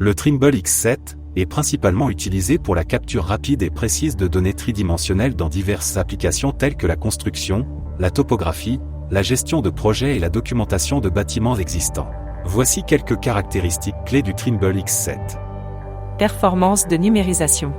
Le Trimble X7 est principalement utilisé pour la capture rapide et précise de données tridimensionnelles dans diverses applications telles que la construction, la topographie, la gestion de projets et la documentation de bâtiments existants. Voici quelques caractéristiques clés du Trimble X7. Performance de numérisation.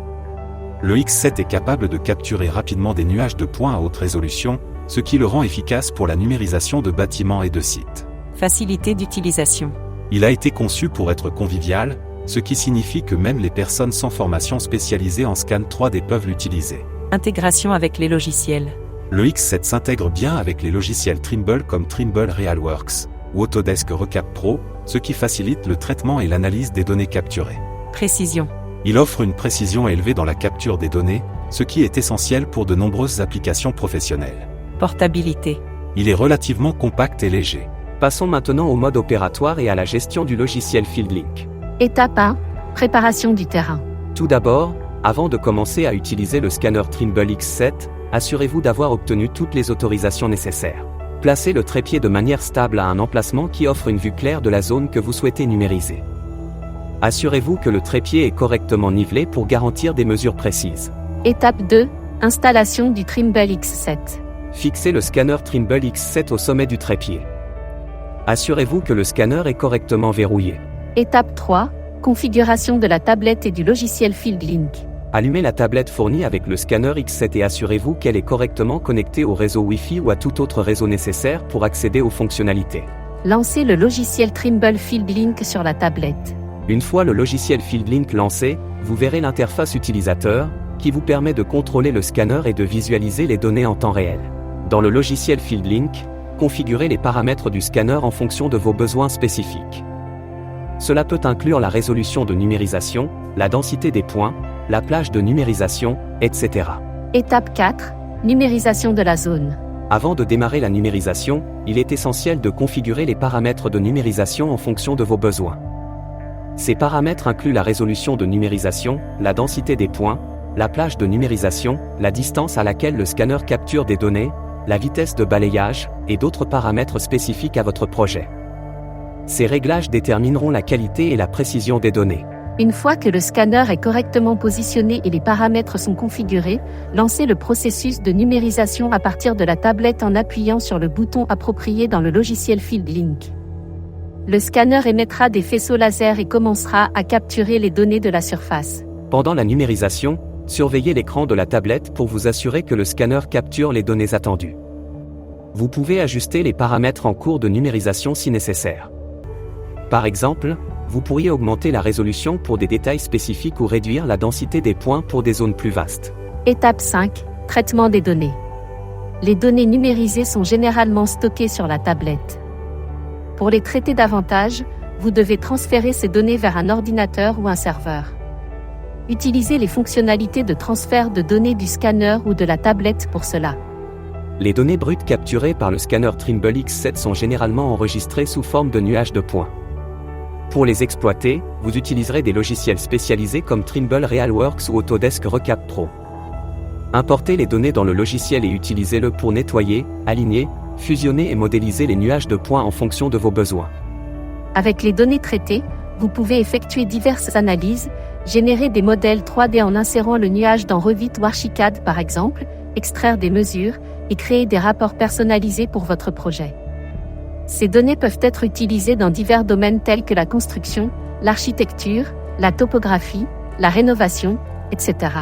Le X7 est capable de capturer rapidement des nuages de points à haute résolution, ce qui le rend efficace pour la numérisation de bâtiments et de sites. Facilité d'utilisation. Il a été conçu pour être convivial, ce qui signifie que même les personnes sans formation spécialisée en scan 3D peuvent l'utiliser. Intégration avec les logiciels. Le X7 s'intègre bien avec les logiciels Trimble comme Trimble RealWorks ou Autodesk Recap Pro, ce qui facilite le traitement et l'analyse des données capturées. Précision. Il offre une précision élevée dans la capture des données, ce qui est essentiel pour de nombreuses applications professionnelles. Portabilité. Il est relativement compact et léger. Passons maintenant au mode opératoire et à la gestion du logiciel FieldLink. Étape 1. Préparation du terrain. Tout d'abord, avant de commencer à utiliser le scanner Trimble X7, assurez-vous d'avoir obtenu toutes les autorisations nécessaires. Placez le trépied de manière stable à un emplacement qui offre une vue claire de la zone que vous souhaitez numériser. Assurez-vous que le trépied est correctement nivelé pour garantir des mesures précises. Étape 2. Installation du Trimble X7. Fixez le scanner Trimble X7 au sommet du trépied. Assurez-vous que le scanner est correctement verrouillé. Étape 3. Configuration de la tablette et du logiciel FieldLink. Allumez la tablette fournie avec le scanner X7 et assurez-vous qu'elle est correctement connectée au réseau Wi-Fi ou à tout autre réseau nécessaire pour accéder aux fonctionnalités. Lancez le logiciel Trimble FieldLink sur la tablette. Une fois le logiciel FieldLink lancé, vous verrez l'interface utilisateur, qui vous permet de contrôler le scanner et de visualiser les données en temps réel. Dans le logiciel FieldLink, configurez les paramètres du scanner en fonction de vos besoins spécifiques. Cela peut inclure la résolution de numérisation, la densité des points, la plage de numérisation, etc. Étape 4. Numérisation de la zone. Avant de démarrer la numérisation, il est essentiel de configurer les paramètres de numérisation en fonction de vos besoins. Ces paramètres incluent la résolution de numérisation, la densité des points, la plage de numérisation, la distance à laquelle le scanner capture des données, la vitesse de balayage, et d'autres paramètres spécifiques à votre projet. Ces réglages détermineront la qualité et la précision des données. Une fois que le scanner est correctement positionné et les paramètres sont configurés, lancez le processus de numérisation à partir de la tablette en appuyant sur le bouton approprié dans le logiciel FieldLink. Le scanner émettra des faisceaux laser et commencera à capturer les données de la surface. Pendant la numérisation, surveillez l'écran de la tablette pour vous assurer que le scanner capture les données attendues. Vous pouvez ajuster les paramètres en cours de numérisation si nécessaire. Par exemple, vous pourriez augmenter la résolution pour des détails spécifiques ou réduire la densité des points pour des zones plus vastes. Étape 5. Traitement des données. Les données numérisées sont généralement stockées sur la tablette. Pour les traiter davantage, vous devez transférer ces données vers un ordinateur ou un serveur. Utilisez les fonctionnalités de transfert de données du scanner ou de la tablette pour cela. Les données brutes capturées par le scanner Trimble X7 sont généralement enregistrées sous forme de nuages de points. Pour les exploiter, vous utiliserez des logiciels spécialisés comme Trimble RealWorks ou Autodesk Recap Pro. Importez les données dans le logiciel et utilisez-le pour nettoyer, aligner, fusionner et modéliser les nuages de points en fonction de vos besoins. Avec les données traitées, vous pouvez effectuer diverses analyses, générer des modèles 3D en insérant le nuage dans Revit ou Archicad par exemple, extraire des mesures et créer des rapports personnalisés pour votre projet. Ces données peuvent être utilisées dans divers domaines tels que la construction, l'architecture, la topographie, la rénovation, etc.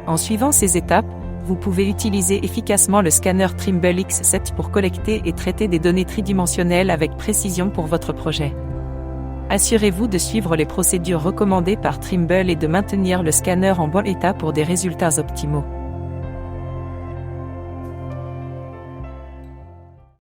En suivant ces étapes, vous pouvez utiliser efficacement le scanner Trimble X7 pour collecter et traiter des données tridimensionnelles avec précision pour votre projet. Assurez-vous de suivre les procédures recommandées par Trimble et de maintenir le scanner en bon état pour des résultats optimaux.